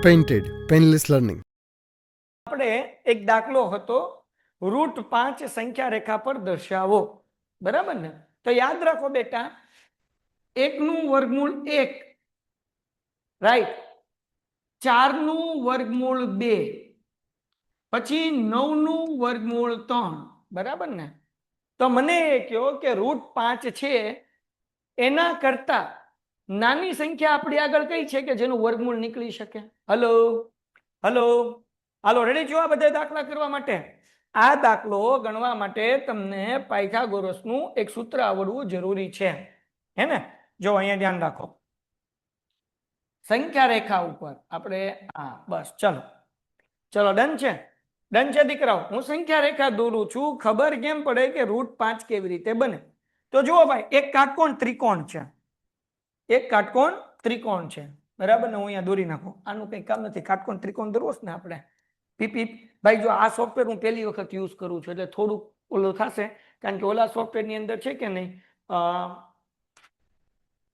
Painted, Painless Learning. આપણે એક દાખલો હતો √5 સંખ્યા રેખા પર દર્શાવો, બરાબર ને? તો યાદ રાખો બેટા, 1 નું વર્ગમૂળ 1, રાઈટ, 4 નું વર્ગમૂળ 2, પછી 9 નું વર્ગમૂળ 3, બરાબર ને? તો મને એ કહો કે √5 છે એના કરતા નાની સંખ્યા આપણી આગળ કઈ છે કે જેનું વર્ગમૂળ નીકળી શકે? હલો હલો હાલો, રેડી છો આ બધા દાખલા કરવા માટે? આ દાખલો ગણવા માટે તમને પાયથાગોરસનું એક સૂત્ર આવડવું જરૂરી છે, હે ને? જો અહીંયા ધ્યાન રાખો, સંખ્યા રેખા ઉપર આપણે બસ ચલો ચલો, ડન છે? ડન છે દીકરાઓ? હું સંખ્યા રેખા દોરું છું, ખબર કેમ પડે કે √5 કેવી રીતે બને? તો જુઓ ભાઈ, એક કાટકોણ ત્રિકોણ છે, એક કાટકોણ ત્રિકોણ છે, બરાબર ને? હું અહીંયા દોરી નાખું, આનું કઈ કામ નથી, કાટકોણ ત્રિકોણ દોરવો ને આપણે. પીપી ભાઈ, જો આ સોફ્ટવેર હું પહેલી વખત યુઝ કરું છું એટલે થોડુંક ઓલું થશે, કારણ કે ઓલા સોફ્ટવેર ની અંદર છે કે નહીં.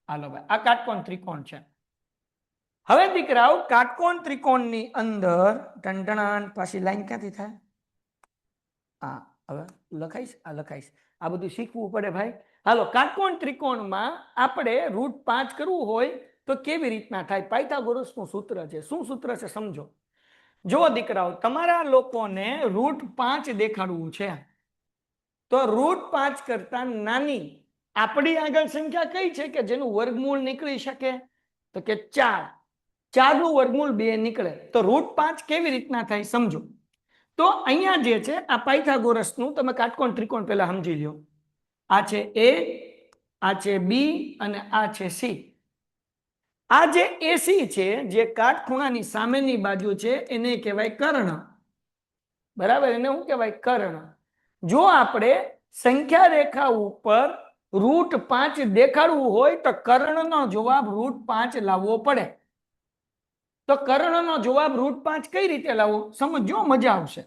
હાલો ભાઈ, આ કાટકોણ ત્રિકોણ છે. હવે દીકરાઓ, કાટકોણ ત્રિકોણની અંદર ટંટણાન પાછી લાઈન ક્યાંથી થાય? હવે લખાઈશ, લખાઈશ, આ બધું શીખવું પડે ભાઈ. હાલો, કાટકોણ ત્રિકોણમાં આપણે √5 કરવું હોય તો કેવી રીતના થાય? પાયથાગોરસનું સૂત્ર છે. શું સૂત્ર છે સમજો. જો દીકરાઓ, તમારા લોકોને √5 દેખાડવું છે તો √5 કરતા નાની આપણી આગળ સંખ્યા કઈ છે કે જેનું વર્ગમૂળ નીકળી શકે? તો કે 4. 4 નું વર્ગમૂળ 2 નીકળે તો √5 કેવી રીતના થાય સમજો. તો અહીંયા જે છે આ પાયથાગોરસનું તમે કાટકોણ ત્રિકોણ પહેલા સમજી લ્યો. આ છે A, આ છે B અને આ છે C. આ જે AC છે, જે કાટખૂણાની સામેની બાજુ છે, એને કહેવાય કર્ણ, બરાબર? એને શું કહેવાય? કર્ણ. જો આપણે સંખ્યા રેખા ઉપર √5 દેખાડવું હોય તો કર્ણનો જવાબ √5 લાવવો પડે. તો કર્ણનો જવાબ √5 કઈ રીતે લાવવો સમજો, મજા આવશે.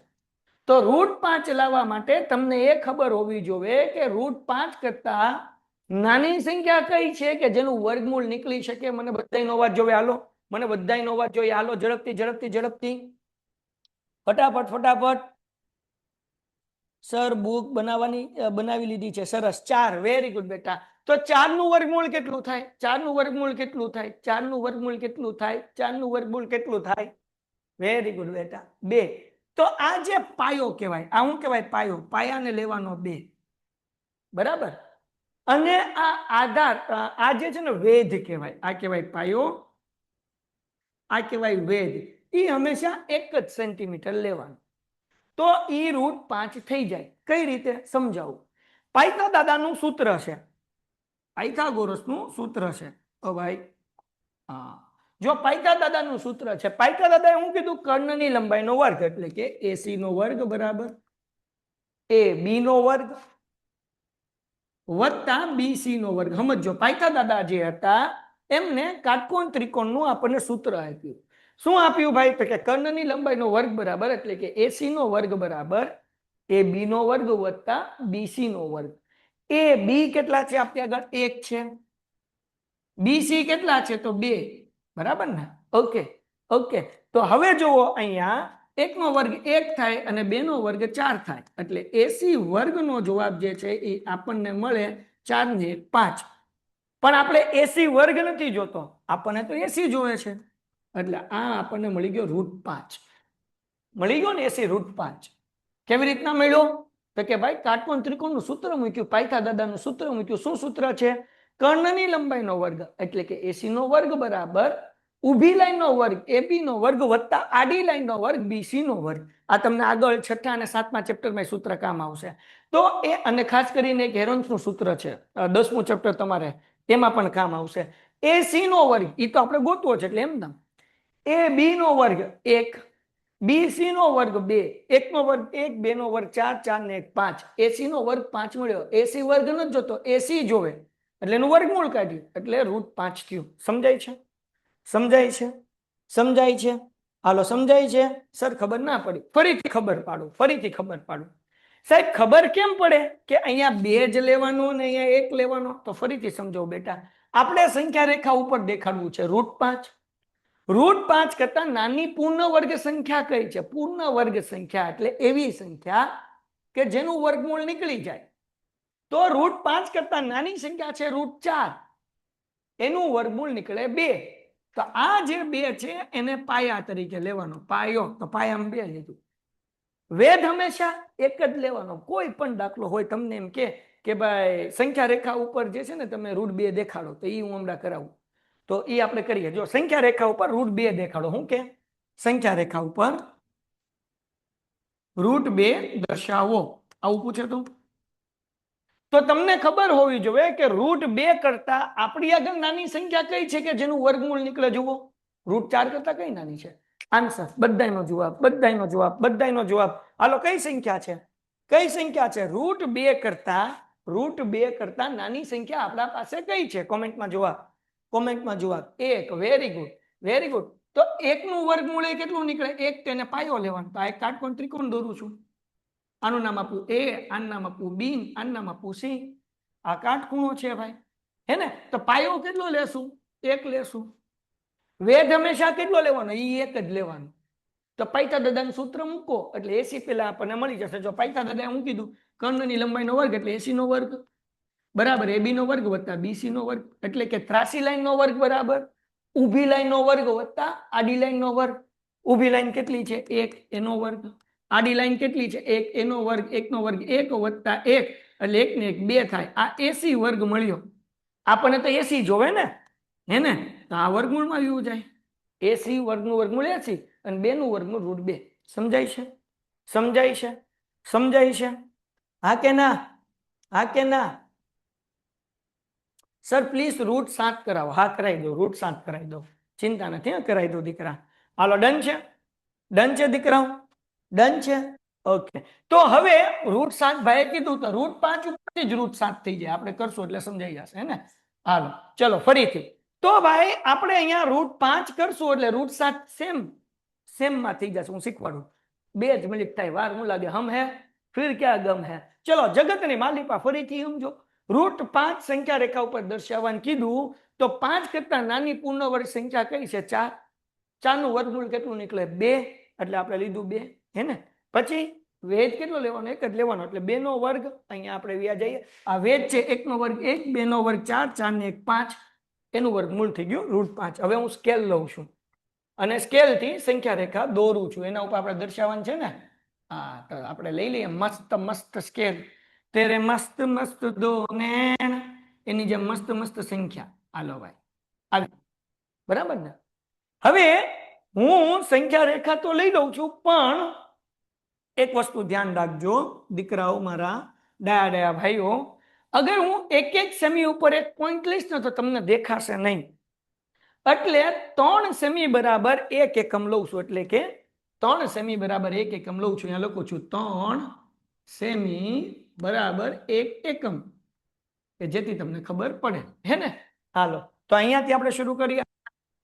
તો √5 લાવવા માટે તમને એ ખબર હોવી જોઈએ કે √5 કરતા નાની સંખ્યા કઈ છે કે જેનું વર્ગમૂળ નીકળી શકે. મને બધાયનો અવાજ જોવે, હાલો, મને બધાયનો અવાજ જોઈએ, હાલો, ઝડપથી ઝડપથી ઝડપથી, ફટાફટ ફટાફટ. સર બુક બનાવી લીધી છે, સરસ. 4, વેરી ગુડ બેટા. તો 4 નું વર્ગમૂળ કેટલું થાય? 4 નું વર્ગમૂળ કેટલું થાય? 4 નું વર્ગમૂળ કેટલું થાય? 4 નું વર્ગમૂળ કેટલું થાય? વેરી ગુડ બેટા, 2. તો આ જે પાયો કહેવાય, આ શું કહેવાય? પાયો. પાયાને લેવાનો 2, બરાબર? અને આ આધાર, આ જે છે ને વેધ કહેવાય, આ કહેવાય પાયો, આ કહેવાય વેધ. એ હંમેશા 1 જ સેન્ટીમીટર લેવાનું. તો ઈ √5 થઈ જાય. કઈ રીતે સમજાવું? પાયથા દાદાનું સૂત્ર છે, પાયથાગોરસનું સૂત્ર છે. ઓ ભાઈ, જો પાયથા દાદાનું સૂત્ર છે, પાયથા દાદાએ શું કીધું? કર્ણની લંબાઈનો વર્ગ, એટલે કે AC નો વર્ગ બરાબર AB નો વર્ગ વત્તા BC નો વર્ગ. સમજો, પાયથા દાદા જે હતા એમને કાટકોણ ત્રિકોણનું આપણને સૂત્ર આપ્યું. શું આપ્યું ભાઈ? તો કે કર્ણની લંબાઈનો વર્ગ બરાબર, એટલે કે AC નો વર્ગ બરાબર AB નો વર્ગ વત્તા BC નો વર્ગ. AB કેટલા છે આપણી આગળ? 1 છે. BC કેટલા છે? તો 2, બરાબર ને? Okay okay. તો હવે જુઓ, અહીંયા 1 નો વર્ગ 1 થાય અને 2 નો વર્ગ 4 થાય, એટલે AC વર્ગનો જવાબ જે છે એ આપણને મળે 4 ને 5. પણ આપણે AC વર્ગ નથી જોતો, આપણને તો AC જોવે છે, એટલે આ આપણને મળી ગયો √5. મળી ગયો ને AC √5. કેવી રીતના મળ્યો? તો કે ભાઈ, કાટકોણ ત્રિકોણનું સૂત્ર મૂક્યું, પાયથા દાદાનું સૂત્ર મૂક્યું. શું સૂત્ર છે? કર્ણની લંબાઈનો વર્ગ, એટલે કે AC નો વર્ગ બરાબર ઊભી લાઈનનો વર્ગ AB નો વર્ગ વત્તા આડી લાઈનનો વર્ગ BC નો વર્ગ. આ તમને આગળ 6ઠા અને 7મા ચેપ્ટરમાં સૂત્ર કામ આવશે. તો એ, અને ખાસ કરીને એક હેરોન્સનું સૂત્ર છે, 10મું ચેપ્ટર તમારે, એમાં પણ કામ આવશે. AC નો વર્ગ એ તો આપણે ગોતવો છે, એટલે એમ ના. AB નો વર્ગ 1, BC નો વર્ગ 2, 1 નો વર્ગ 1, 2 નો વર્ગ 4, 4 ને 1 5. AC નો વર્ગ 5 મળ્યો. AC વર્ગ નથી જોતો, AC જોવે, એટલે એનું વર્ગમૂળ કાઢ્યું, એટલે √5 થયું. સમજાય છે? સમજાય છે? સમજાય છે? હાલો, સમજાય છે? સર ખબર ના પડી, ફરીથી ખબર પાડું, ફરીથી ખબર પાડું. સાહેબ ખબર કેમ પડે કે અહીંયા 2 જ લેવાનો ને અહીંયા 1 લેવાનો? તો ફરીથી સમજો બેટા, આપણે સંખ્યા રેખા ઉપર દેખાડવું છે √5. √5 કરતા નાની પૂર્ણ વર્ગ સંખ્યા કઈ છે? પૂર્ણ વર્ગ સંખ્યા એટલે એવી સંખ્યા કે જેનું વર્ગમૂળ નીકળી જાય. તો √5 કરતા નાની સંખ્યા છે √4, એનું વર્ગમૂળ નીકળે 2. તો આ જે 2 છે એને પાયા તરીકે લેવાનો. પાયો તો પાયામાં 2 લીધું. વેધ હંમેશા એક જ લેવાનો. કોઈ પણ દાખલો હોય તમને એમ કે ભાઈ સંખ્યા રેખા ઉપર જે છે ને તમે √2 દેખાડો, તો એ હું હમણાં કરાવું. તો એ આપણે કરીએ. જો સંખ્યા રેખા ઉપર √2 દેખાડો. હું કે સંખ્યા રેખા ઉપર √2 દર્શાવો, આવું પૂછે તો તમને ખબર હોવી જોઈએ કે √2 કરતા આપણી આગળ નાની સંખ્યા કઈ છે કે જેનું વર્ગમૂળ નીકળે? જુઓ, √4 કરતા કઈ નાની છે? આન્સર બધાયનો જવાબ, બધાયનો જવાબ, બધાયનો જવાબ. હાલો, કઈ સંખ્યા છે? કઈ સંખ્યા છે? √2 કરતા નાની સંખ્યા આપણા પાસે કઈ છે? કોમેન્ટમાં જવાબ, કોમેન્ટમાં જવાબ. 1. Very good, very good. તો 1 નું વર્ગમૂળ એ કેટલું નીકળે? 1. તેને પાયો લેવાનો. તો આ એક કાટકોણ ત્રિકોણ દોરું છું. આનું નામ આપું A, આનું નામ આપું B, આનું નામ આપું C. આ કાટખૂણો છે ભાઈ, હે ને? તો પાયો કેટલો લેશું? 1 લેશું. વેધ હંમેશા કેટલો લેવાનો? એ 1 જ લેવાનો. તો પાયથા દાદાનું સૂત્ર મૂકો એટલે 80 પેલા આપણને મળી જશે. જો પાયથા દાદાએ હું કીધું? કર્ણની લંબાઈનો વર્ગ એટલે 80 નો વર્ગ બરાબર AB નો વર્ગ વત્તા BC નો વર્ગ, એટલે કે ત્રાસી લાઈન નો વર્ગ બરાબર ઊભી લાઈન નો વર્ગ વત્તા આડી લાઈન નો વર્ગ. ઊભી લાઈન કેટલી છે? 1, એનો વર્ગ. આડી લાઈન કેટલી છે? 1, એનો વર્ગ. 1 નો વર્ગ 1 વત્તા 1 એટલે 1 ને 1 2 થાય. આ 80 વર્ગ મળ્યો આપણને. તો 80 જોવે ને, હે ને? તો આ વર્ગમૂળમાં આવ્યું જાય. 80 વર્ગનું વર્ગમૂળ 80 અને 2 નું વર્ગમૂળ √2. સમજાય છે? સમજાય છે? સમજાય છે? હા કે ના? હા કે ના? સર પ્લીઝ √7 કરાવો. હા, કરાવી દો. √7 કરાવી દો. ચિંતા નથી, કરાવી દો દીકરા. હાલો, ડન છે? ડન છે દીકરાઓ? ડન છે? ઓકે. તો હવે √7 ભાઈએ કીધું તો √5 ઉપરથી જ √7 થઈ જાય. આપણે કરશું એટલે સમજાઈ જશે, હે ને? હાલો, ચલો ફરીથી. તો ભાઈ આપણે અહીંયા √5 કરશું એટલે √7 સેમ માં થઈ જશે. હું શીખવાડું. 2 જ મિનિટ થાય, વાર હું લાગે. હમ હે ફિર ક્યાં ગમ હે. ચલો, જગતની માલિપા ફરીથી સમજો. √5 સંખ્યા રેખા ઉપર દર્શાવવાનું કીધું તો 5 કરતા નાની પૂર્ણ વર્ગ સંખ્યા કઈ છે? 4. 4 નું વર્ગમૂળ કેટલું નીકળે? 2. એટલે આપણે લીધું 2, હે ને? પછી વેધ કેટલો લેવાનો? 1 જ લેવાનો. એટલે 2 નો વર્ગ અહીંયા આપણે વ્યા જઈએ. આ વેધ છે 1 નો વર્ગ 1, 2 નો વર્ગ 4, 4 ને 1 5, એનું વર્ગમૂળ થઈ ગયું √5. હવે હું સ્કેલ લઉં છું અને સ્કેલ થી સંખ્યા રેખા દોરું છું. એના ઉપર આપણે દર્શાવવાનું છે ને. હા, તો આપણે લઈ લઈએ મસ્ત મસ્ત સ્કેલ. તેરે મસ્ત મસ્ત દો નૈણ, એની જે મસ્ત મસ્ત સંખ્યા. હાલો ભાઈ, આવી બરાબર ને? હવે હું સંખ્યા રેખા તો લઈ લઉં છું, પણ એક વસ્તુ ધ્યાન રાખજો દીકરાઓ, મારા ડાયા ડાયા ભાઈઓ. અગર હું એક એક સેમી ઉપર એક પોઈન્ટ લઈશ ને તો તમને દેખાશે નહીં. એટલે 3 સેમી બરાબર 1 એકમ લઉં છું. એટલે કે 3 સેમી બરાબર 1 એકમ લઉં છું. અહીંયા લખું છું 3 સેમી બરાબર 1 એકમ, કે જેથી તમને ખબર પડે, હે ને? હાલો, તો અહીંયાથી આપણે શરૂ કરીએ.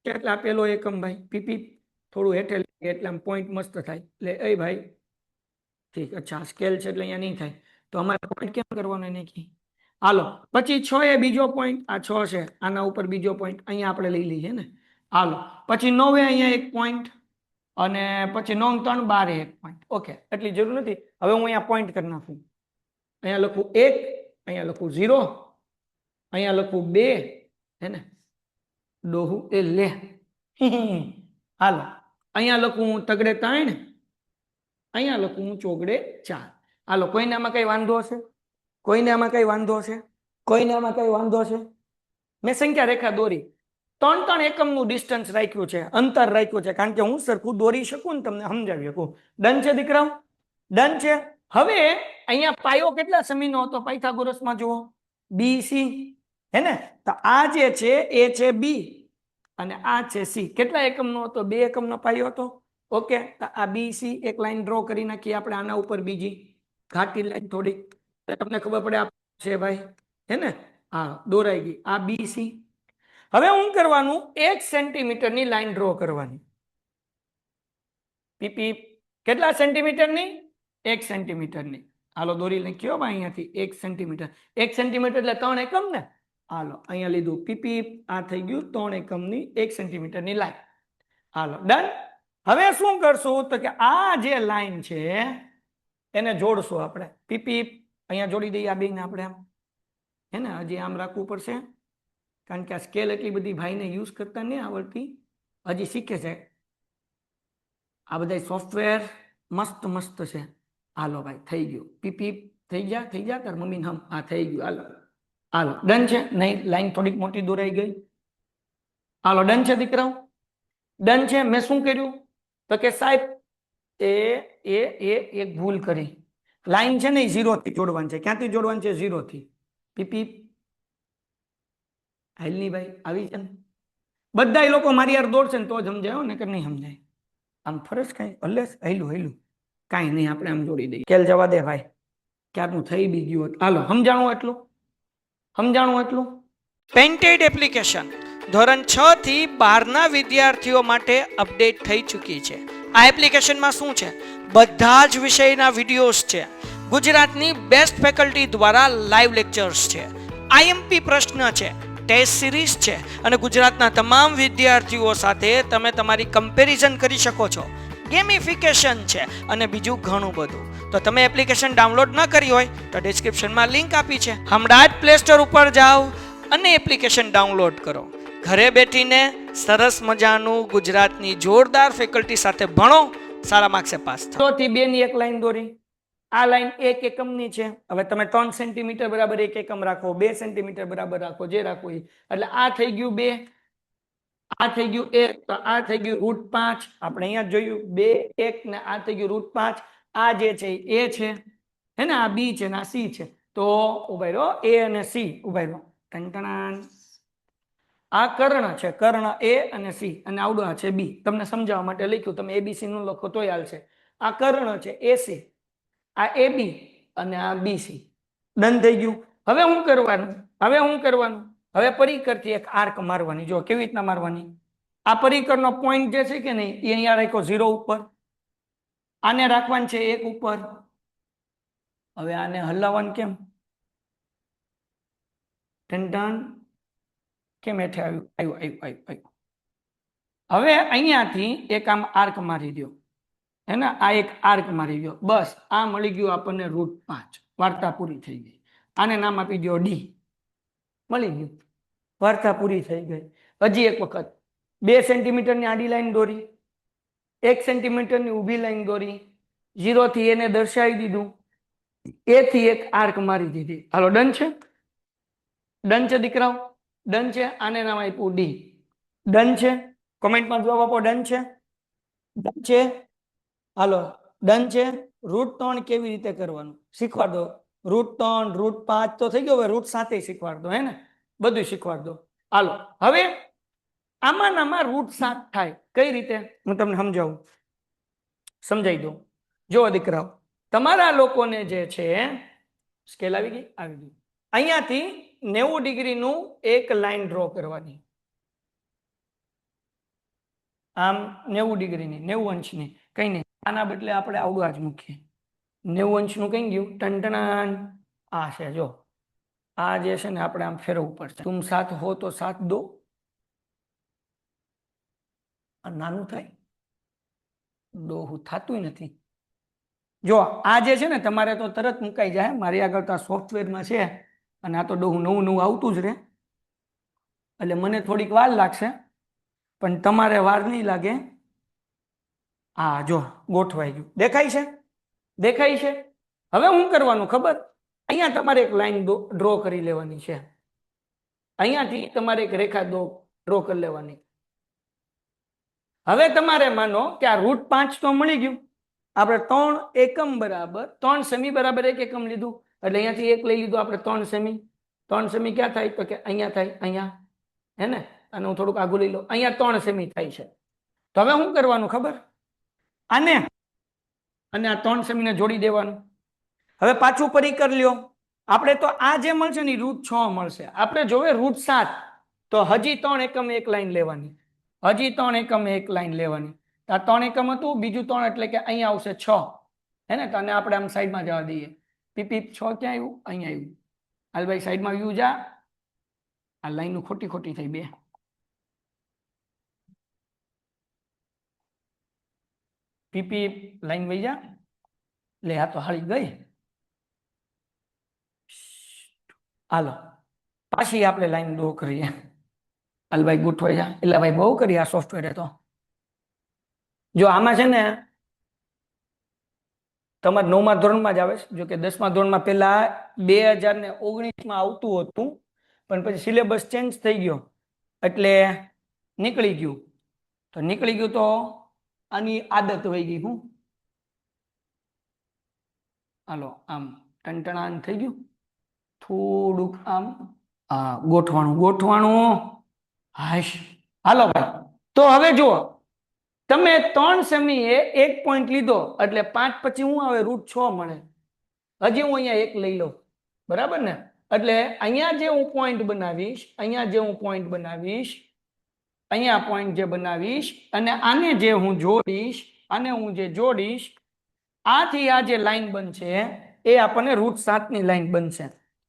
એટલે આ પેલો એકમ ભાઈ, પીપી થોડું હેઠે એટલે આમ પોઈન્ટ મસ્ત થાય. એટલે એ ભાઈ ઠીક. અચ્છા, સ્કેલ છે એટલે અહીંયા નહીં થાય. તો અમારે પોઈન્ટ કેમ કરવાનો એને કી? હાલો, પછી 6 એ બીજો પોઈન્ટ. આ 6 છે, આના ઉપર બીજો પોઈન્ટ અહીંયા આપણે લઈ લઈએ ને. હાલો, પછી 9 અહીંયા એક પોઈન્ટ, અને પછી 9 3 12 એક પોઈન્ટ. ઓકે, એટલી જરૂર નથી. હવે હું અહીંયા પોઈન્ટ કરી નાખું. અહીંયા લખું 1, અહીંયા લખું 0, અહીંયા લખું 2, હે ને? ડોહું એ લે. હાલો, અહીંયા લખું તગડે 3, અહીંયા લખું ચોગડે 4. હાલો, કોઈને આમાં કઈ વાંધો હશે? કોઈને આમાં કઈ વાંધો છે? કોઈને આમાં કઈ વાંધો છે? મેં સંખ્યા રેખા દોરી. 3 એકમનું ડિસ્ટન્સ રાખ્યું છે, અંતર રાખ્યું છે, કારણ કે હું સરખું દોરી શકું ને તમને સમજાવી શકું. ડન છે દીકરાઓ? ડન છે? હવે અહીંયા પાયો કેટલા સેમીનો હતો પાયથાગોરસમાં? જુઓ, BC, હે ને? તો આ જે છે એ છે B અને આ છે C. કેટલા એકમનો હતો? 2 એકમનો પાયો હતો. ઓકે, તો આ BC એક લાઈન ડ્રો કરી નાખીએ આપણે. આના ઉપર બીજી ઘાટી લાઈન થોડી, તમને ખબર પડે આ છે ભાઈ, હે ને? હા, દોરાઈ ગઈ આ BC. હવે હું કરવાનું 1 સેન્ટીમીટરની લાઈન ડ્રો કરવાની. પીપી કેટલા સેન્ટીમીટરની? 1 સેન્ટીમીટરની. હાલો, દોરી લખ્યો ભાઈ અહીંયાથી 1 સેન્ટીમીટર. 1 સેન્ટીમીટર એટલે 3 એકમ ને? હાલો, અહીંયા લીધું પીપી. આ થઈ ગયું 3 એકમની 1 સેન્ટીમીટરની લાઈન. હાલો ડન. હવે શું કરશું તો કે આ જે લાઈન છે એને જોડશું આપણે પીપી અહીંયા જોડી દઈએ આ બેને આપણે આમ હે ને હજી આમ રાખવું પડશે કારણ કે આ સ્કેલ એટલી બધી ભાઈને યુઝ કરતા નહીં આવડતી હજી શીખે છે આ બધા સોફ્ટવેર મસ્ત મસ્ત છે હાલો ભાઈ થઈ ગયું પીપી થઈ જા તાર મમ્મીને હમ હા થઈ ગયું હાલો હાલો ડન છે નહીં લાઈન થોડીક મોટી દોરાઈ ગઈ હાલો ડન છે દીકરાઓ ડન છે મેં શું કર્યું તો કે સાહેબ એક ભૂલ કરી લાઈન છે ને એ 0 થી જોડવાની છે ક્યાંથી જોડવાની છે 0 થી પીપી હાલની ભાઈ આવી છે ને બધા એ લોકો મારી યાર દોડશે ને તો જ સમજાય ને કે નહીં સમજાય આમ ફરજ કઈ હલેસ હેલું કાંઈ નહીં આપણે આમ જોડી દઈએ કેલ જવા દે ભાઈ ક્યારનું થઈ બી ગયું હાલો સમજાણું એટલું પેઇન્ટેડ એપ્લિકેશન ધોરણ 6 થી 12 ના વિદ્યાર્થીઓ માટે અપડેટ થઈ ચૂકી છે આ એપ્લિકેશનમાં શું છે બધા જ વિષયના વિડીયોઝ છે ગુજરાતની બેસ્ટ ફેકલ્ટી દ્વારા લાઈવ લેક્ચર્સ છે આઈએમપી પ્રશ્ન છે ટેસ્ટ સિરીઝ છે અને ગુજરાતના તમામ વિદ્યાર્થીઓ સાથે તમે તમારી કમ્પેરિઝન કરી શકો છો ગેમિફિકેશન છે અને બીજું ઘણું બધું તો તમે એપ્લિકેશન ડાઉનલોડ ન કરી હોય તો ડિસ્ક્રિપ્શનમાં લિંક આપી છે હમણાં જ પ્લે સ્ટોર ઉપર જાઓ અને એપ્લિકેશન ડાઉનલોડ કરો ઘરે બેઠીને સરસ મજાનું ગુજરાતની જોરદાર ફેકલ્ટી સાથે ભણો સારા માર્ક્સે પાસ થાઓ 3 થી 2 ની એક લાઈન દોરી આ લાઈન 1 એકમની છે હવે તમે 3 સેન્ટીમીટર બરાબર 1 એકમ રાખો 2 સેન્ટીમીટર બરાબર રાખો જે રાખો એટલે આ થઈ ગયું 2 આ થઈ ગયું 1 તો આ થઈ ગયું √5 આપણે અહીંયા જોયું 2 1 ને આ થઈ ગયું √5 આ જે છે એ છે હે ને આ બી છે ને આ સી છે તો ઉભા રહો એ અને સી ઉભા રહો ટંટણાન આ કર્ણ છે કર્ણ એ અને સી અને આવડું છે બી તમને સમજાવવા માટે લખ્યું તમે એબીસી નું લખો તોય હાલશે આ કર્ણ છે એસી આ એબી અને આ બીસી ડન થઈ ગયું હવે શું કરવાનું હવે પરિકરથી એક આર્ક મારવાની જો કેવી રીતના મારવાની આ પરિકરનો પોઈન્ટ જે છે કે નહીં એ અહીંયા રાખ્યો 0 ઉપર આને રાખવાનું છે 1 ઉપર હવે આને હલાવવાનું કેમ ટન કેમ હેઠે આવ્યું હવે અહીંયાથી એક આમ આર્ક મારી દો હે ને આ એક આર્ક મારી દો બસ આ મળી ગયું આપણને √5 વાર્તા પૂરી થઈ ગઈ આને નામ આપી દો ડી મળી ગયું વાર્તા પૂરી થઈ ગઈ હજી એક વખત 2 સેન્ટીમીટરની આડી લાઈન દોરી 1 સેન્ટીમીટરની ઊભી લાઈન દોરી 0 થી એને દર્શાવી દીધું એ થી એક આર્ક મારી દીધી હાલો ડન છે દીકરાઓ ડન છે આને નામ આપ્યું ડી ડન છે કોમેન્ટમાં જવાબ આપો ડન છે હાલો ડન છે √3 કેવી રીતે કરવાનું શીખવાડ દો √3 √5 તો થઈ ગયો હવે √7 શીખવાડ દો હે ને બધું શીખવાડ દો હાલો હવે આમાં √7 થાય કઈ રીતે હું તમને સમજાવી દઉં જો દીકરાઓ તમારા લોકોને જે છે સ્કેલ આવી ગઈ અહીંયાથી 90 ડિગ્રીનું એક લાઈન ડ્રો કરવાની આમ 90 ડિગ્રીની 90 અંશની કઈ નહીં આના બદલે આપણે આવડું આજ મૂકીએ 90 અંશનું કઈ ગયું ટંટણાન આ છે જો આ જે છે ને આપણે આમ ફેરવવું પડશે તુમ સાથ હો તો સાથ દો નાનું થાય ડોહું થતું નથી જો આ જે છે ને તમારે તો તરત મુકાઈ જાય મારી આગળ તો આ સોફ્ટવેરમાં છે અને આ તો ડોહું નવું આવતું જ રહે એટલે મને થોડીક વાર લાગશે પણ તમારે વાર નહીં લાગે હા જો ગોઠવાઈ ગયું દેખાય છે હવે શું કરવાનું ખબર અહીંયા તમારે એક લાઈન ડ્રો કરી લેવાની છે અહીંયાથી તમારે એક રેખા ડ્રો કરી લેવાની હવે તમારે માનો કે આ √5 તો મળી ગયું આપણે 3 એકમ બરાબર 3 સેમી બરાબર 1 એકમ લીધું એટલે અહીંયાથી 1 લઈ લીધું આપણે 3 સેમી ક્યાં થાય તો કે અહીંયા થાય અહીંયા હે ને અને હું થોડુંક આગું લઈ લઉં અહીંયા 3 સેમી થાય છે તો હવે શું કરવાનું ખબર આને અને આ 3 સેમીને જોડી દેવાનું હવે પાછું પરિકર લ્યો આપણે તો આ જે મળશે ને √6 મળશે આપણે જોવે √7 તો હજી 3 એકમ એક લાઈન લેવાની હજી 3 એકમ એક લાઈન લેવાની આ 3 એકમ હતું બીજું 3 એટલે કે અહીંયા આવશે 6 હે ને તો આપણે આમ સાઈડમાં જવા દઈએ પીપી 6 ક્યાં આવ્યું અહીંયા આવ્યું હાલ ભાઈ સાઈડમાં વ્યૂ જા આ લાઈન ખોટી થઈ બે પીપી લાઈન વહી જા, લે આ તો હાળી ગઈ. હાલો પાછી આપણે લાઈન ડ્રો કરીએ. હાલ ભાઈ ગોઠવાઈ જા. એટલે ભાઈ બહુ કરી આ સોફ્ટવેર તો. જો આમાં છે ને તમારે 9મા ધોરણમાં જ આવે છે. જો કે 10મા ધોરણમાં પહેલા 2019માં આવતું હતું, પણ પછી સિલેબસ ચેન્જ થઈ ગયો એટલે નીકળી ગયું. તો નીકળી ગયું તો આની આદત વહી ગઈ. હું હાલો આમ ટણટણાન થઈ ગયું, થોડુંક આમ ગોઠવાણું. હાશ હાલો ભાઈ. તો હવે જુઓ, તમે 3 સેમીએ 1 પોઈન્ટ લીધો એટલે 5 પછી હું આવે √6 મળે. હજી હું અહીંયા 1 લઈ લઉં, બરાબર ને? એટલે અહીંયા જે હું પોઈન્ટ બનાવીશ, અહીંયા પોઈન્ટ જે બનાવીશ અને આને જે હું જોડીશ, આથી આ જે લાઈન બનશે એ આપણને √7 ની લાઈન બનશે.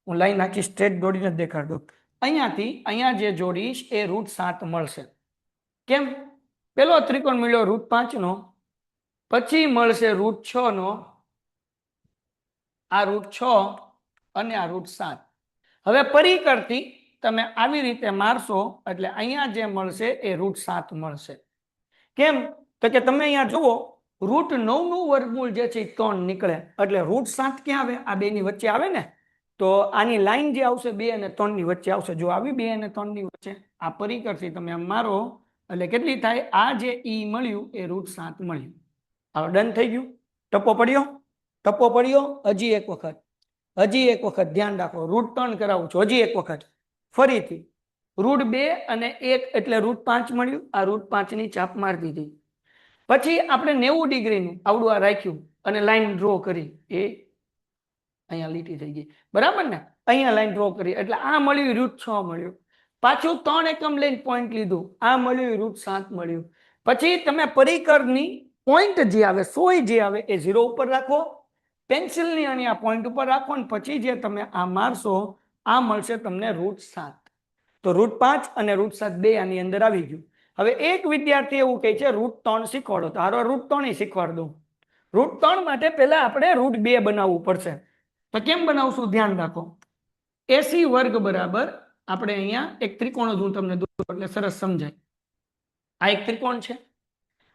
હું લાઈન આખી સ્ટ્રેટ દોડીને દેખાડ દઉં. અહીંયાથી અહીંયા જે જોડીશ એ √7 મળશે. કેમ? પેલો ત્રિકોણ મળ્યો √5 નો, પછી મળશે √6 નો, આ √6 અને આ √7. હવે પરિકરથી તમે આવી રીતે મારશો એટલે અહીંયા જે મળશે એ √7 મળશે. કેમ? તો કે તમે અહીંયા જુઓ, √9 નું વર્ગમૂળ જે છે 3 નીકળે એટલે √7 ક્યાં આવે? આ બે ની વચ્ચે આવે ને. તો આની લાઈન જે આવશે 2 અને 3 ની વચ્ચે આવશે. જો આવી 2 અને 3 ની વચ્ચે, આ પરિકરથી તમે આમ મારો એટલે કેટલી થાય? આ જે ઈ મળ્યું એ √7 મળ્યું. હવે ડન થઈ ગયું. ટપ્પો પડ્યો. હજી એક વખત ધ્યાન રાખો. √3 કરાવું છું. હજી એક વખત ફરીથી √2 અને 1 એટલે √5 મળ્યું. આ √5 ની ચાપ મારી દીધી. પછી આપણે 90 ડિગ્રીનું આવડું આ રાખ્યું અને લાઈન ડ્રો કરી. એ અહીંયા લીટી થઈ ગઈ, બરાબર ને? અહીંયા લાઈન ડ્રો કરી એટલે આ મળ્યું √6 મળ્યું. પાછું 3 એકમ લઈને પોઈન્ટ લીધું, આ મળ્યું √7 મળ્યું. પછી તમે પરિકરની પોઈન્ટ જે આવે, સોય જે આવે એ 0 ઉપર રાખો, પેન્સિલની અને આ પોઈન્ટ ઉપર રાખો ને પછી જે તમે આ મારશો આ મળશે તમને √7. તો √5 અને √7 બે આની અંદર આવી ગયું. હવે એક વિદ્યાર્થી એવું કહે છે √3 શીખવાડો, તો હારો √3 શીખવાડ દઉં. √3 માટે પહેલા આપણે √2 બનાવવું પડશે. તો કેમ બનાવશું? ધ્યાન રાખો. AC વર્ગ બરાબર, આપણે અહીંયા એક ત્રિકોણ જ હું તમને દોરું એટલે સરસ સમજાય. આ એક ત્રિકોણ છે,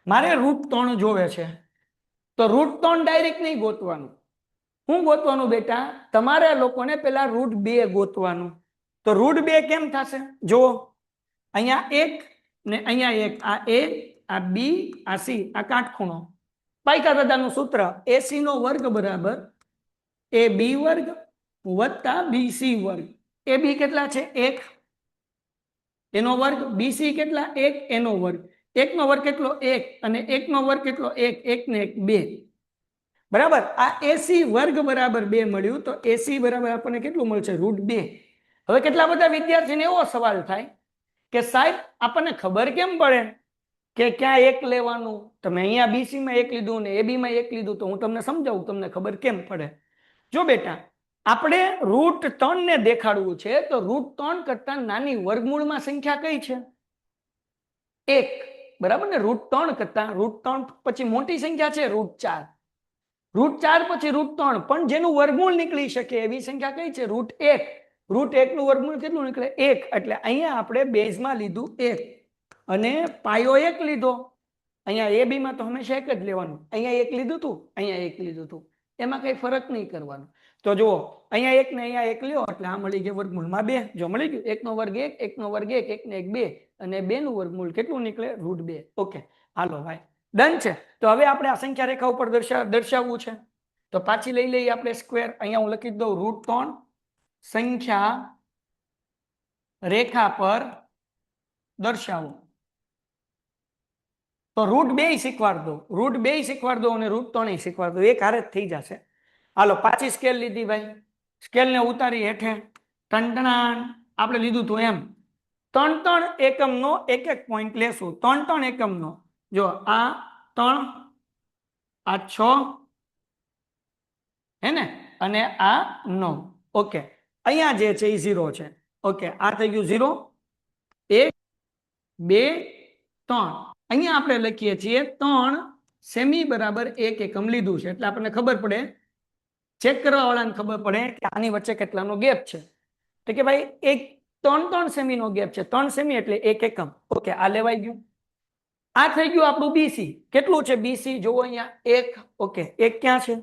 મારે √3 જોવે છે. તો √3 ડાયરેક્ટ નહીં ગોતવાનું. શું ગોતવાનું બેટા? તમારે લોકોને પેલા √2 ગોતવાનું. તો √2 કેમ થશે? જો અહીંયા 1 ને અહીંયા 1, આ A, આ B, આ C, આ કાટખૂણો. પાયકા દાદાનું સૂત્ર AC નો વર્ગ બરાબર AB વર્ગ વત્તા BC વર્ગ. AB કેટલા છે? 1 એનો વર્ગ, BC કેટલા? 1 એનો વર્ગ. 1 નો વર્ગ કેટલો? 1 અને 1 નો વર્ગ કેટલો? 1, 1 ને 1 2. બરાબર. આ AC વર્ગ બરાબર 2 મળ્યું. તો AC બરાબર આપણને કેટલું મળશે? √2. હવે કેટલા બધા વિદ્યાર્થીને એવો સવાલ થાય કે સાહેબ આપણને ખબર કેમ પડે કે ક્યાં 1 લેવાનું? તમે અહીંયા BC માં 1 લીધું ને AB માં 1 લીધું, તો હું તમને સમજાવું તમને ખબર કેમ પડે. જો બેટા, આપણે √3 ને દેખાડવું છે તો √3 કરતા નાની વર્ગમૂળમાં સંખ્યા કઈ છે? 1. બરાબર ને? √3 કરતા √3 પછી મોટી સંખ્યા છે √4. √4 પછી √3 પણ જેનું વર્ગમૂળ નીકળી શકે એવી સંખ્યા કઈ છે? √1. √1 નું વર્ગમૂળ કેટલું નીકળે? 1. એટલે અહીંયા આપણે બેઝમાં લીધું 1 અને પાયો 1 લીધો. અહીંયા AB માં તો હંમેશા 1 જ લેવાનું. અહીંયા 1 લીધું હતું, અહીંયા 1 લીધું હતું, એમાં કઈ ફરક નહીં કરવાનો. તો જુઓ, અહીંયા 1 ને અહીંયા 1 લ્યો એટલે આ મળી ગયું વર્ગમૂળમાં 2. જો મળી ગયું. 1 નો વર્ગ 1, 1 નો વર્ગ 1, 1 ને 1 2 અને 2 નું વર્ગમૂળ કેટલું નીકળે? √2. ઓકે, હાલો ભાઈ ડન છે. તો હવે આપણે આ સંખ્યા રેખા ઉપર દર્શાવવું છે. તો પાછી લઈ લઈએ આપણે સ્ક્વેર. અહીંયા હું લખી દઉં √3 સંખ્યા રેખા પર દર્શાવો. તો √2 શીખવાડ દો, √2 શીખવાડ દો અને √3 શીખવાડ દો. એક હારે જ થઈ જશે. હાલો પાછી સ્કેલ લીધી ભાઈ, સ્કેલ ને ઉતારી હેઠે. ટંટણાન આપણે લીધું તું એમ 3 એકમનો એક એક પોઈન્ટ લેશું. 3 એકમનો. જો આ 3, આ 6 હે ને, અને આ 9. ઓકે, અહીંયા જે છે એ 0 છે. ઓકે, આ થઈ ગયું 0, 1, 2, 3. અહીંયા આપણે લખીએ છીએ 3 સેમી બરાબર 1 એકમ લીધું છે એટલે આપણને ખબર પડે, ચેક કરવા વાળાને ખબર પડે કે આની વચ્ચે કેટલાનો ગેપ છે. તો કે ભાઈ એક 3 સેમી નો ગેપ છે, 3 સેમી એટલે 1 એકમ. ઓકે, આ લેવાઈ ગયું. આ થઈ ગયું આપણું બીસી. કેટલું છે બીસી? જોવો અહીંયા 1. ઓકે, 1 ક્યાં છે?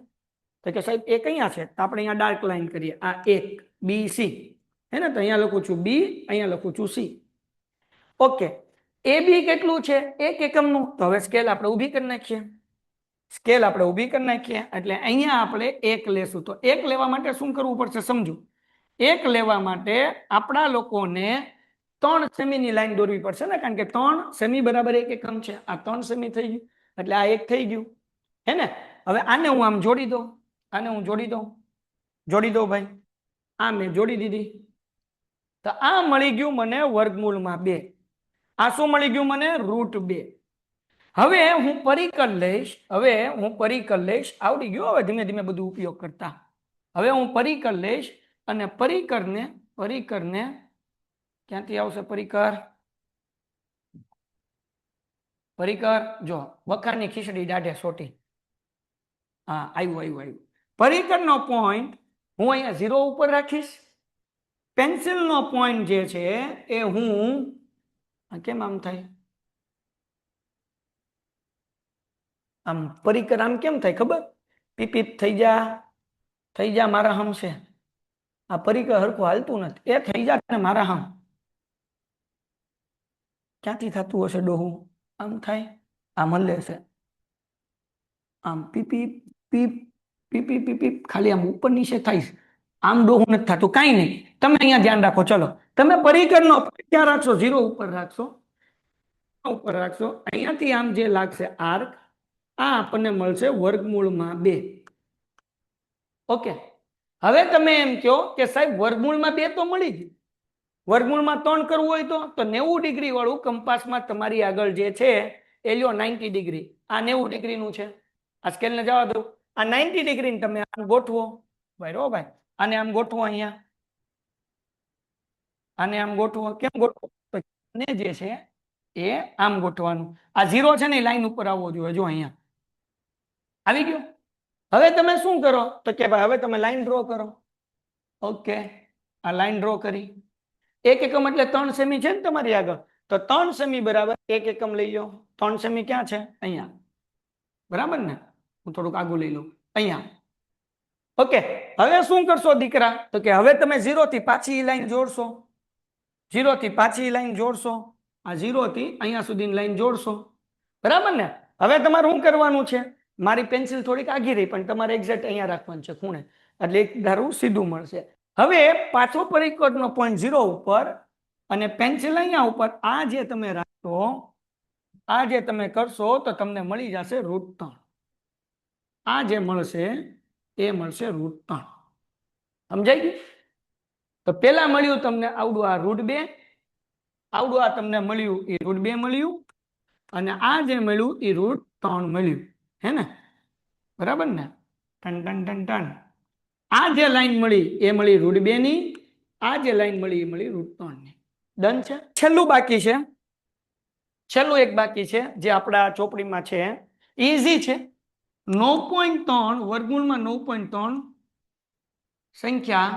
તો કે સાહેબ 1 અહીંયા છે. તો આપણે અહીંયા ડાર્ક લાઈન કરીએ. આ 1 બીસી હે ને, તો અહીંયા લખું છું બી, અહીંયા લખું છું સી. ઓકે, એ બી કેટલું છે? 1 એકમનું. તો હવે સ્કેલ આપણે ઊભી કરી નાખીએ. સ્કેલ આપણે ઊભી કરી નાખીએ એટલે અહીંયા આપણે 1 લેશું. તો 1 લેવા માટે શું કરવું પડશે સમજો. 1 લેવા માટે આપણા લોકોને 3 સેમીની લાઈન દોરવી પડશે ને, કારણ કે 3 સેમી બરાબર 1 એકમ છે. આ 3 સેમી થઈ ગયું એટલે આ 1 થઈ ગયું હે ને. હવે આને હું આમ જોડી દઉં, આને હું જોડી દઉં ભાઈ. આ મેં જોડી દીધી. તો આ મળી ગયું મને વર્ગમૂળમાં 2. આ શું મળી ગયું મને? √2. હવે હું પરિકર લઈશ. આવડી ગયું હવે ધીમે ધીમે બધું ઉપયોગ કરતા. હવે હું પરિકર લઈશ અને પરિકરને ક્યાંથી આવશે પરિકર? જો વખારની ખીચડી દાઢે સોટી. હા, આવ્યું. પરિકરનો પોઈન્ટ હું અહીંયા 0 ઉપર રાખીશ. પેન્સિલનો પોઈન્ટ જે છે એ હું કેમ આમ થાય? આમ પરિકર આમ કેમ થાય ખબર? પીપીપ થઈ જા મારા હમ છે. આ પરિકર હરખું હાલતું નથી. એ થઈ જા ને મારા હમ. ક્યાંથી થતું હશે ડોહું? આમ થાય, આમ હલે છે, આમ પીપીપ પીપ પીપીપ પીપીપ, ખાલી આમ ઉપર નીચે થાય. આમ ડોહું નથી થતું. કાંઈ નહીં, તમે અહીંયા ધ્યાન રાખો. ચલો તમે પરિકરનો ક્યાં રાખશો? 0 ઉપર રાખશો. અહીંયાથી આમ જે લાગશે આર્ક, આ આપણને મળશે વર્ગમૂળમાં 2. ઓકે, હવે તમે એમ કહો કે સાહેબ વર્ગમૂળમાં 2 તો મળી ગયું, વર્ગમૂળમાં 3 કરવું હોય તો 90 ડિગ્રી વાળું કંપાસમાં તમારી આગળ જે છે એ લ્યો 90 ડિગ્રી. આ 90 ડિગ્રીનું છે. આ સ્કેલને જવા દો. આ 90 ડિગ્રીને તમે આમ ગોઠવો ભાઈ. આને આમ ગોઠવો, અહીંયા આને આમ ગોઠવો. કેમ ગોઠવો? તો જે છે એ આમ ગોઠવાનું. આ 0 છે ને એ લાઈન ઉપર આવવો જોઈએ. જો અહીંયા આવી ગયો. હવે તમે શું કરો? તો કે ભાઈ હવે તમે લાઈન ડ્રો કરો. ઓકે, આ લાઈન ડ્રો કરી. 1 એકમ એટલે 3 સેમી છે ને તમારી આગળ. તો 3 સેમી બરાબર 1 એકમ લઈ લો. 3 સેમી ક્યાં છે? અહીંયા. બરાબર ને? હું થોડુંક આગું લઈ લઉં, અહીંયા. ઓકે, હવે શું કરશો દીકરા? તો કે હવે તમે 0 થી પાછી લાઈન જોડશો. 0 થી પાછી લાઈન જોડશો. આ 0 થી અહીંયા સુધીની લાઈન જોડશો. બરાબર ને? હવે તમારે શું કરવાનું છે? મારી પેન્સિલ થોડીક આઘી રહી પણ તમારે એક્ઝેક્ટ અહીંયા રાખવાનું છે ખૂણે, એટલે એક ધારું સીધું મળશે. હવે પાછો પરિકરનો પોઈન્ટ 0 ઉપર અને પેન્સિલ અહીંયા ઉપર. આ જે તમે રાખશો, આ જે તમે કરશો તો તમને મળી જશે √3. આ જે મળશે એ મળશે √3. સમજાઈ ગયું? તો પેલા મળ્યું તમને આવડું આ √2, આવડું આ તમને મળ્યું એ √2 મળ્યું, અને આ જે મળ્યું એ √3 મળ્યું. હે ને? બરાબર ને? ટન. આ જે લાઈન મળી એ મળી √2 ની, આ જે લાઈન મળી એ મળી √3 ની. ડન છે? છેલ્લું એક બાકી છે જે આપણા ચોપડીમાં છે. ઈઝી છે. 9.3 વર્ગમૂળમાં 9.3 સંખ્યા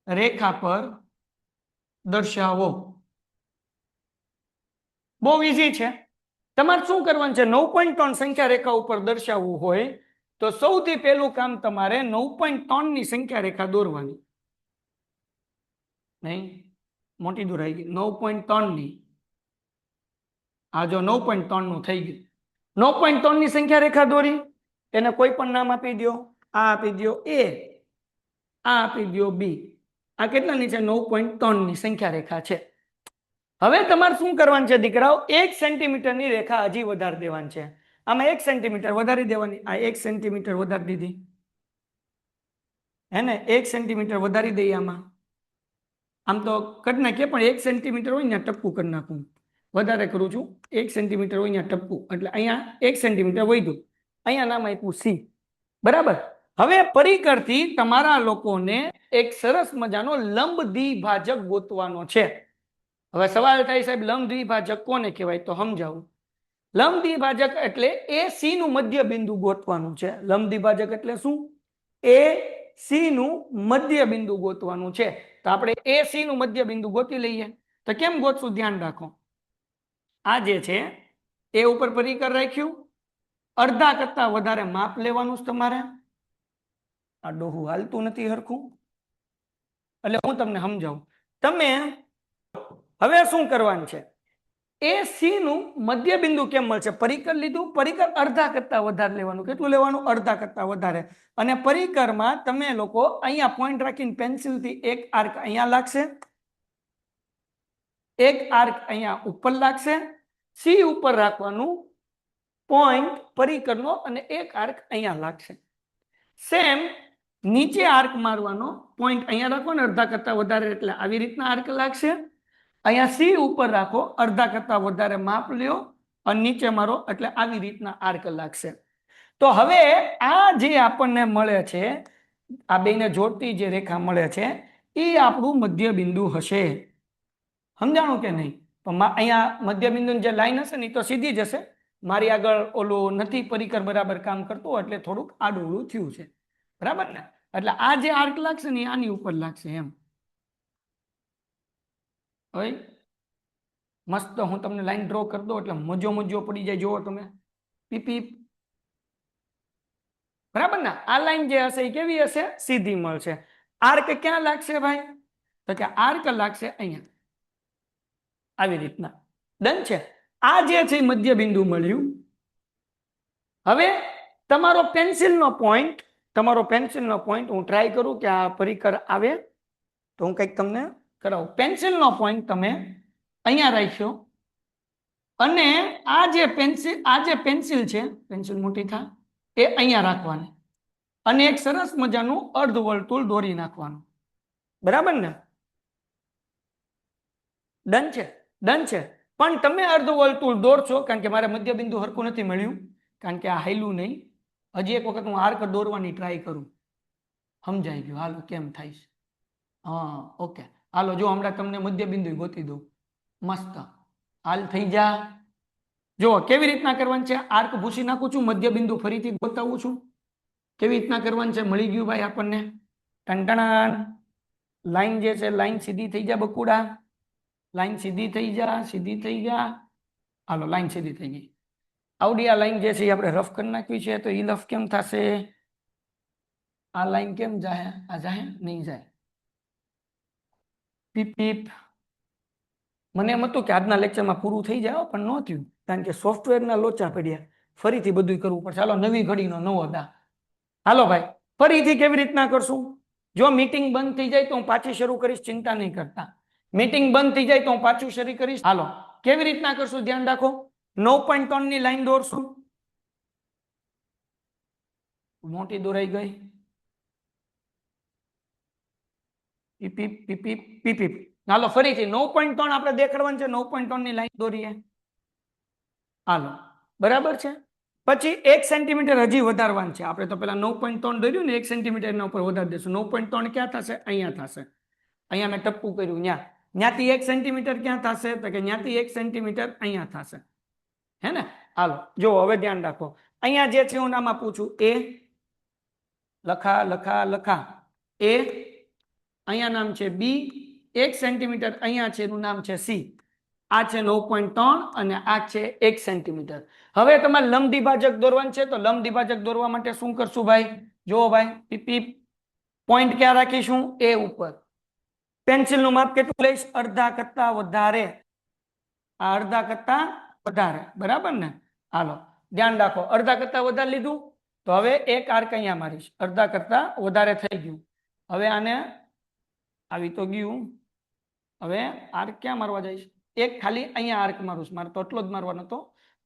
રેખા પર દર્શાવો. બહુ ઈઝી છે. તમારે શું કરવાનું છે? 9.3 સંખ્યા રેખા ઉપર દર્શાવવું હોય તો સૌથી પહેલું કામ તમારે 9.3 ની સંખ્યા રેખા દોરવાની. નહીં, મોટી દોરાઈ ગઈ. 9.3 ની. આ જો 9.3 નું થઈ ગયું. 9.3 ની સંખ્યા રેખા દોરી, એને કોઈ પણ નામ આપી દો. આ આપી દો A, આ આપી દો B. આ કેટલાની છે? 9.3 ની સંખ્યા રેખા છે. હવે તમારે શું કરવાનું છે દીકરાઓ? 1 સેન્ટીમીટરની રેખા હજી વધારી દેવાની છે. આમાં 1 સેન્ટીમીટર વધારી દેવાની. આ 1 સેન્ટીમીટર વધારી દીધી હે ને? 1 સેન્ટીમીટર વધારી દઈએ આમાં. આમ તો કરી નાખીએ પણ 1 સેન્ટીમીટર હોય ને ટપકું કરી નાખું. વધારે કરું છું. 1 સેન્ટીમીટર હોય ને ટપકું, એટલે અહીંયા 1 સેન્ટીમીટર વધ્યું. અહીંયા નામ આપ્યું C. બરાબર? હવે પરિકરથી તમારા લોકોને એક સરસ મજાનો લંબ દ્વિભાજક ગોતવાનો છે. હવે સવાલ થાય સાહેબ લંબ દ્વિભાજક કોને કહેવાય? તો સમજાવું. લંબ દ્વિભાજક એટલે એ સી નું મધ્ય બિંદુ ગોતવાનું છે. લંબ દ્વિભાજક એટલે શું? એ સી નું મધ્ય બિંદુ ગોતવાનું છે. તો આપણે એ સી નું મધ્ય બિંદુ ગોતી લઈએ. તો કેમ ગોતશું? ધ્યાન રાખો, આ જે છે એ ઉપર પરિકર રાખ્યું, અડધા કરતા વધારે માપ લેવાનું છે તમારે. આ ડોહું હાલતું નથી હરખું, એટલે હું તમને સમજાવું. તમે હવે શું કરવાનું છે? એ સી નું મધ્ય બિંદુ કેમ મળશે? પરિકર લીધું, પરિકર અડધા કરતા વધારે લેવાનું. કેટલું લેવાનું? અડધા કરતા વધારે. અને પરિકરમાં તમે લોકો અહીંયા પોઈન્ટ રાખીને પેન્સિલ થી એક આર્ક અહીંયા લાગશે, એક આર્ક અહીંયા ઉપર લાગશે, સી ઉપર રાખવાનું પોઈન્ટ પરિકરનો, અને એક આર્ક અહીંયા લાગશે. સેમ નીચે આર્ક મારવાનો, પોઈન્ટ અહીંયા રાખો ને અડધા કરતા વધારે, એટલે આવી રીતના આર્ક લાગશે. અહીંયા સી ઉપર રાખો, અડધા કરતા વધારે માપ લ્યો અને નીચે મારો, એટલે આવી રીતના આર્ક લાગશે. તો હવે આ જે આપણને મળે છે, આ બેને જોડતી જે રેખા મળે છે, એ આપણું મધ્ય બિંદુ હશે. સમજાણું કે નહીં? તો અહીંયા મધ્ય બિંદુની જે લાઈન હશે ને એ તો સીધી જ હશે. મારી આગળ ઓલું નથી પરિકર બરાબર કામ કરતું, એટલે થોડુંક આડું થયું છે. બરાબર ને? એટલે આ જે આર્ક લાગશે ને આની ઉપર લાગશે એમ. હવે મસ્ત હું તમને લાઈન ડ્રો કરી દઉં એટલે મજો પડી જાય. જુઓ તમે, પીપી. બરાબર ને? આ લાઈન જે હશે એ કેવી હશે? સીધી મળશે. આર્ક ક્યાં લાગશે ભાઈ? તો કે આર્ક લાગશે અહીંયા, આવી રીતના. ડન છે? આ જે છે મધ્ય બિંદુ મળ્યું. હવે તમારો પેન્સિલનો પોઈન્ટ, તમારો પેન્સિલનો પોઈન્ટ હું ટ્રાય કરું કે આ પરિકર આવે તો હું કંઈક તમને કરાવું. પેન્સિલનો પોઈન્ટ તમે અહીંયા રાખ્યો, અને આ જે પેન્સિલ છે, પેન્સિલ મોટી થાય, એ અહીંયા રાખવાની, અને એક સરસ મજાનું અર્ધવર્તુળ દોરી નાખવાનું. બરાબર ને? ડન છે? ડન છે. પણ તમે અર્ધવર્તુળ દોરશો, કારણ કે મારે મધ્ય બિંદુ હરખું નથી મળ્યું, કારણ કે આ હાલ્યું નહીં. હજી એક વખત હું આર્ક દોરવાની ટ્રાય કરું. સમજાઈ ગયું? હાલો, કેમ થાય છે? હા, ઓકે. હાલો, જો હમણાં તમને મધ્ય બિંદુ ગોતી દઉં. મસ્ત. હાલ થઈ જા. જો કેવી રીતના કરવાનું છે? આર્ક ભૂસી નાખું છું, મધ્ય બિંદુ ફરીથી ગોતાવું છું. કેવી રીતના કરવાનું છે? મળી ગયું ભાઈ આપણને. ટંટણાન. લાઈન જે છે, લાઈન સીધી થઈ જા બકુડા. લાઈન સીધી થઈ જા, સીધી થઈ જા. હાલો, લાઈન સીધી થઈ ગઈ. આવડી આ લાઈન જે છે આપણે રફ કરી નાખવી છે, તો એ રફ કેમ થશે? આ લાઈન કેમ જાય? આ જાય નહીં જાય. પીપ પીપ. મને એમ હતું કે આજના લેક્ચરમાં પૂરું થઈ જાય, પણ ન થયું, કારણ કે સોફ્ટવેરના લોચા પડ્યા. ફરીથી બધું કરવું પડશે. હાલો, નવી ઘડીનો નવો દા. હાલો ભાઈ, ફરીથી કેવી રીતના કરશું? જો મીટિંગ બંધ થઈ જાય તો હું પાછી શરૂ કરીશ, ચિંતા નહીં કરતા. મીટિંગ બંધ થઈ જાય તો હું પાછું શરૂ કરીશ. હાલો, કેવી રીતના કરશું? ધ્યાન રાખો. 9.3 ની લાઈન દોરશું. મોટી દોરાઈ ગઈ. પીપીપ પીપીપ પીપીપ. હાલો, ફરીથી 9.3 આપણે દેખાડવાનું છે. 9.3 ની લાઈન દોરીએ. હાલો, બરાબર છે? પછી 1 સેન્ટીમીટર હજી વધારવાનું છે. આપણે તો પેલા 9.3 દોર્યું ને, 1 સેન્ટીમીટર એના ઉપર વધારી દઈશું. 9.3 ક્યાં થશે? અહીંયા થશે. અહીંયા મેં ટપકું કર્યું. ત્યાંથી 1 સેન્ટીમીટર ક્યાં થશે? તો કે ત્યાંથી 1 સેન્ટીમીટર અહીંયા થશે. હે ને? હાલો, જો હવે ધ્યાન રાખો. અહીંયા જે છે હું નામ આપું છું એ. લખા લખા લખા એ. અહીંયા નામ છે બી. 1 સેન્ટીમીટર અહીંયા છે, એનું નામ છે સી. આ છે 9.3 અને આ છે 1 સેન્ટીમીટર. હવે તમારે લંબ દ્વિભાજક દોરવાનું છે, તો લંબ દ્વિભાજક દોરવા માટે શું કરશું ભાઈ? જો ભાઈ, પીપી. પોઈન્ટ ક્યાં રાખીશું? એ ઉપર. પેન્સિલનું માપ કેટલું લઈશ? અડધા કરતા વધારે. આ અડધા કરતા વધારે. બરાબર ને? હાલો, ધ્યાન રાખો. અડધા કરતા વધારે લીધું, તો હવે એક આર્ક અહીંયા મારીશ. અડધા કરતા વધારે થઈ ગયું. હવે આને આવી તો ગયું. હવે આર્ક ક્યાં મારવા જઈશ? એક ખાલી અહીંયા આર્ક મારું છું. મારે તો એટલો જ મારવાનો હતો.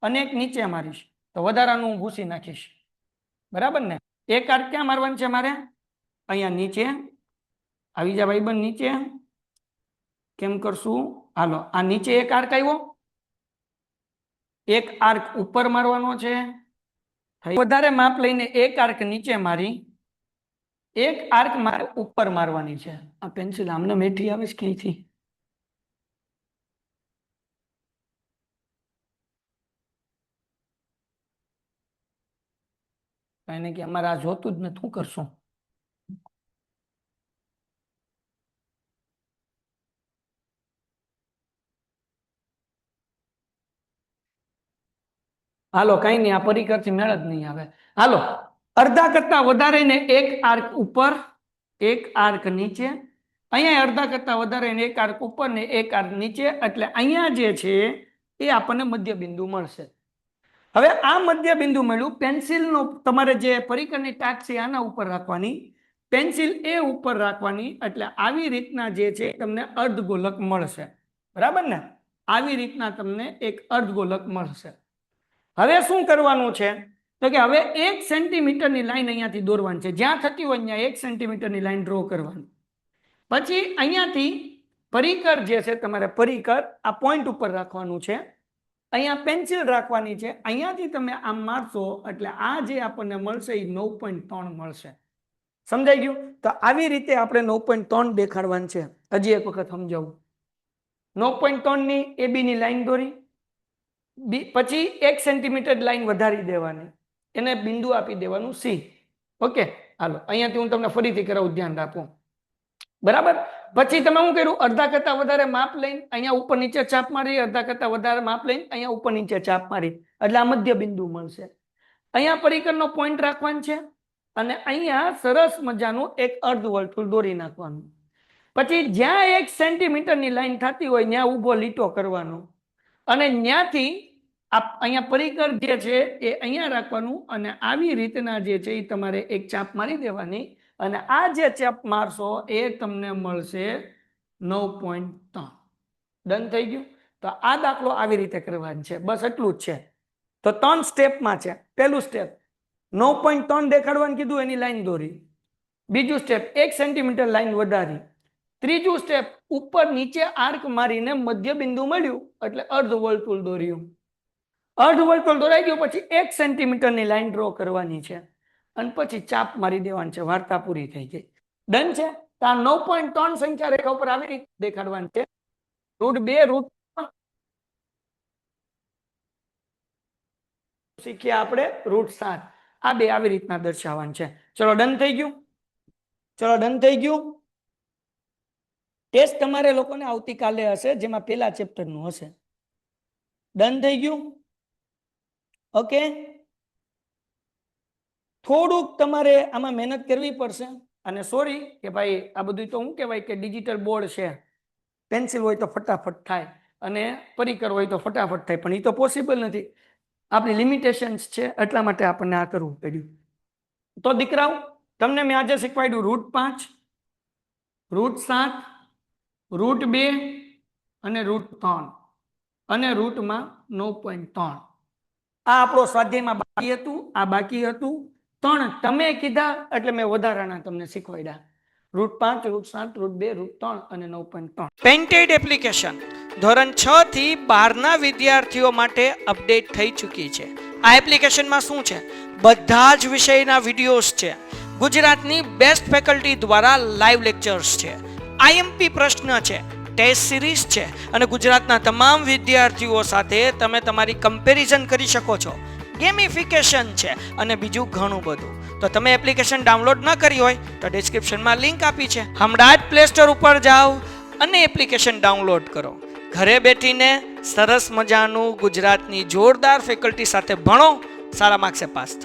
અને એક નીચે મારીશ, તો વધારાનું હું ભૂસી નાખીશ. બરાબર ને? એક આર્ક ક્યાં મારવાનું છે મારે? અહીંયા નીચે. આવી જા ભાઈબંધ નીચે. કેમ કરશું? હાલો, આ નીચે એક આર્ક આવ્યો, એક આર્ક ઉપર મારવાનો છે. વધારે માપ લઈને એક આર્ક નીચે મારી, એક આર્ક મારે ઉપર મારવાની છે. આ પેન્સિલ આમને મેઠી આવે છે ક્યાંયથી? એને કે અમારે આ જોતું જ નથી, શું કરશું? હાલો કઈ નહીં, આ પરિકરથી મેળ જ નહીં આવે. હાલો, અડધા કરતા વધારે ને એક આર્ક ઉપર, એક આર્ક નીચે, અહીંયા અડધા કરતા વધારે ને એક આર્ક ઉપર ને એક આર્ક નીચે, એટલે અહીંયા જે છે એ આપણને મધ્ય બિંદુ મળશે. હવે આ મધ્ય બિંદુ મળ્યું. પેન્સિલનો તમારે જે પરિકરની ટાક છે આના ઉપર રાખવાની, પેન્સિલ એ ઉપર રાખવાની, એટલે આવી રીતના જે છે તમને અર્ધગોલક મળશે. બરાબર ને? આવી રીતના તમને એક અર્ધગોલક મળશે. હવે શું કરવાનું છે તો કે હવે 1 સેન્ટીમીટરની લાઈન અહીંયાથી દોરવાની છે. જ્યાં થતી હોય ત્યાં 1 સેન્ટીમીટરની લાઈન ડ્રો કરવાની. પછી અહીંયાથી પરિકર જે છે તમારે પરિકર આ પોઈન્ટ ઉપર રાખવાનું છે, અહીંયા પેન્સિલ રાખવાની છે, અહીંયાથી તમે આમ મારશો એટલે આ જે આપણને મળશે એ 9.3 મળશે. સમજાઈ ગયું? તો આવી રીતે આપણે 9.3 દેખાડવાનું છે. હજી એક વખત સમજાવું. 9.3 ની AB ની લાઈન દોરી, પછી 1 સેન્ટીમીટર લાઈન વધારી દેવાની, એને બિંદુ આપી દેવાનું C. ઓકે, હાલો અહીંયાથી હું તમને ફરીથી કરાવું, ધ્યાન રાખો. બરાબર? પછી તમે શું કર્યું? અડધા કરતા વધારે માપ લઈને અહીંયા ઉપર નીચે ચાપ મારી, અડધા કરતા વધારે માપ લઈને અહીંયા ઉપર નીચે ચાપ મારી, એટલે આ મધ્ય બિંદુ મળશે. અહીંયા પરિકરનો પોઈન્ટ રાખવાનો છે અને અહીંયા સરસ મજાનું એક અર્ધ વર્તુળ દોરી નાખવાનું. પછી જ્યાં 1 સેન્ટીમીટરની લાઈન થતી હોય ત્યાં ઊભો લીટો કરવાનો અને ત્યાંથી અહીંયા પરિકર જે છે એ અહીંયા રાખવાનું અને આવી રીતના જે છે એ તમારે એક ચાપ મારી દેવાની અને આ જે ચાપ મારશો એ તમને મળશે 9.3. ડન થઈ ગયું? તો આ દાખલો આવી રીતે કરવાનો છે. બસ એટલું જ છે. તો 3 સ્ટેપમાં છે. પહેલું સ્ટેપ 9.3 દેખાડવાનું કીધું, એની લાઈન દોરી. બીજું સ્ટેપ 1 સેન્ટીમીટર લાઈન વધારી. ત્રીજું સ્ટેપ ઉપર નીચે આર્ક મારીને મધ્ય બિંદુ મળ્યું એટલે અર્ધ વર્તુળ દોર્યું. અર્ધ વર્તુળ દોરાઈ ગયું પછી 1 સેન્ટીમીટરની લાઈન ડ્રો કરવાની છે અને પછી ચાપ મારી દેવાની છે. વાર્તા પૂરી થઈ ગઈ. ડન છે? તો આ 9.3 સંખ્યા રેખા ઉપર આવી રીતે દેખાડવાની છે. √2 શીખ્યા આપણે √7, આ બે આવી રીતના દર્શાવવાનું છે. ચલો ડન થઈ ગયું? ચલો ડન થઈ ગયું? ટેસ્ટ તમારે લોકોને આવતીકાલે હશે, જેમાં પહેલા ચેપ્ટરનું હશે. ડન થઈ ગયું? ઓકે, થોડુંક તમારે આમાં મહેનત કરવી પડશે અને સોરી કે ભાઈ આ બધું તો શું કહેવાય કે ડિજિટલ બોર્ડ છે, પેન્સિલ હોય તો ફટાફટ થાય અને પરિકર હોય તો ફટાફટ થાય, પણ એ તો પોસિબલ નથી. આપણી લિમિટેશન્સ છે, એટલા માટે આપણને આ કરવું પડ્યું. તો દીકરાઓ તમને મેં આજે શીખવાડ્યું √5, √7, √2 અને √3 અને રૂટમાં 9.3. આ આપણો સ્વાધ્યાયમાં બાકી હતું, આ બાકી હતું. 3 તમે કીધા એટલે મેં વધારાના તમને શીખવાડ્યા. √5, √7, √2, √3 અને 9.3. પેઇન્ટેડ એપ્લિકેશન ધોરણ 6 થી 12 ના વિદ્યાર્થીઓ માટે અપડેટ થઈ ચૂકી છે. આ એપ્લિકેશનમાં શું છે? બધા જ વિષયના વિડીયોઝ છે. ગુજરાતની બેસ્ટ ફેકલ્ટી દ્વારા લાઈવ લેક્ચર્સ છે. IMP પ્રશ્ન છે, ટેસ્ટ સિરીઝ છે અને ગુજરાતના તમામ વિદ્યાર્થીઓ સાથે તમે તમારી કમ્પેરિઝન કરી શકો છો. ગેમિફિકેશન છે અને બીજું ઘણું બધું. તો તમે એપ્લિકેશન ડાઉનલોડ ન કરી હોય તો ડિસ્ક્રિપ્શનમાં લિંક આપી છે, હમણાં જ પ્લે સ્ટોર ઉપર જાઓ અને એપ્લિકેશન ડાઉનલોડ કરો. ઘરે બેઠીને સરસ મજાનું ગુજરાતની જોરદાર ફેકલ્ટી સાથે ભણો, સારા માર્ક્સે પાસ થાઓ.